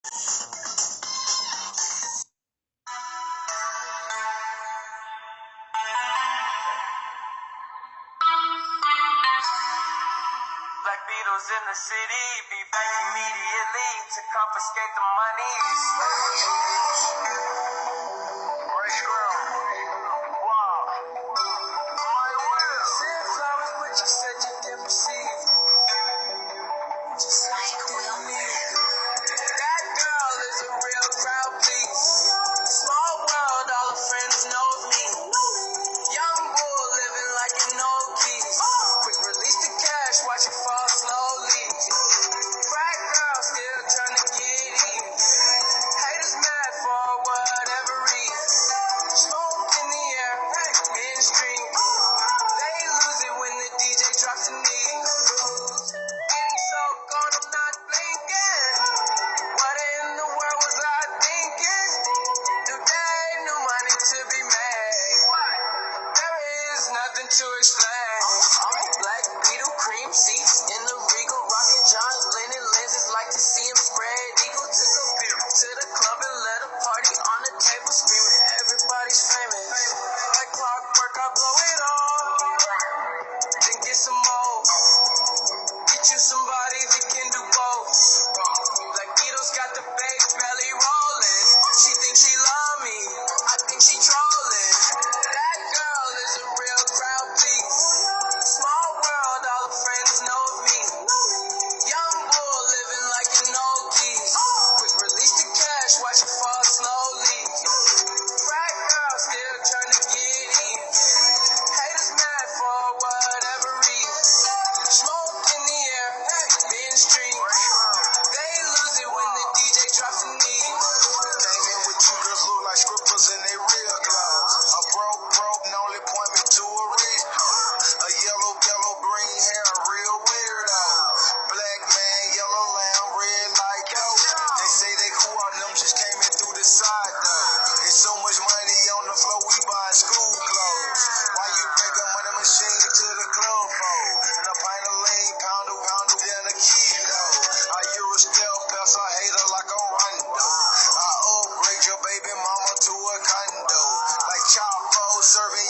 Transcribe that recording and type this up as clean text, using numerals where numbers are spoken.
Black Beatles in the city, be back immediately to confiscate the monies. Ray Scrum. Wow. My will. Send flowers, but you said you didn't receive. Just like you didn't leave. That girl is a real crowd, please. Small world, all her friends know me. Young bull living like an old keys. Quick release the cash, watch it fall slowly. Black girl still trying to get in. Haters mad for whatever reason. Smoke in the air, mainstream. They lose it when the DJ drops the knee. Getting so gone, I'm not blinking. What in the world was I thinking? New day, new money to be made. There is nothing to explain. I'm a Black Beetle, cream seats in the Regal, rocking John Lennon lenses, like to see him spread eagle. Took a beer to the club and let a party on the table, screaming everybody's famous. Like clockwork, I blow it all, then get some more. Get you somebody that can do both. Black Beatles got the bass belly rolling. She thinks she love me, I think she trolling. That girl is a real crowd, please. Small world, all her friends know me. Young bull living like an old geese. Quick release the cash, watch it fall slowly. Black girl still trying to get in. Haters mad for whatever reason. Smoke in the air, mainstream. They lose it when the DJ drops the knee. Came in with two girls look like strippers in their real clothes. A broke, and only point me to a real. A yellow, green hair, a real weirdo. Black man, yellow lamb, red like dough. They say they cool on them, just came in through the side though. It's so much money on the floor, we buying school clothes. Why you bring a money machine to the club for? And a pint of lean, pound, then a kilo. I Euro stealth, pass a hater like a Rondo. I upgrade your baby mama to a condo. Like Chapo serving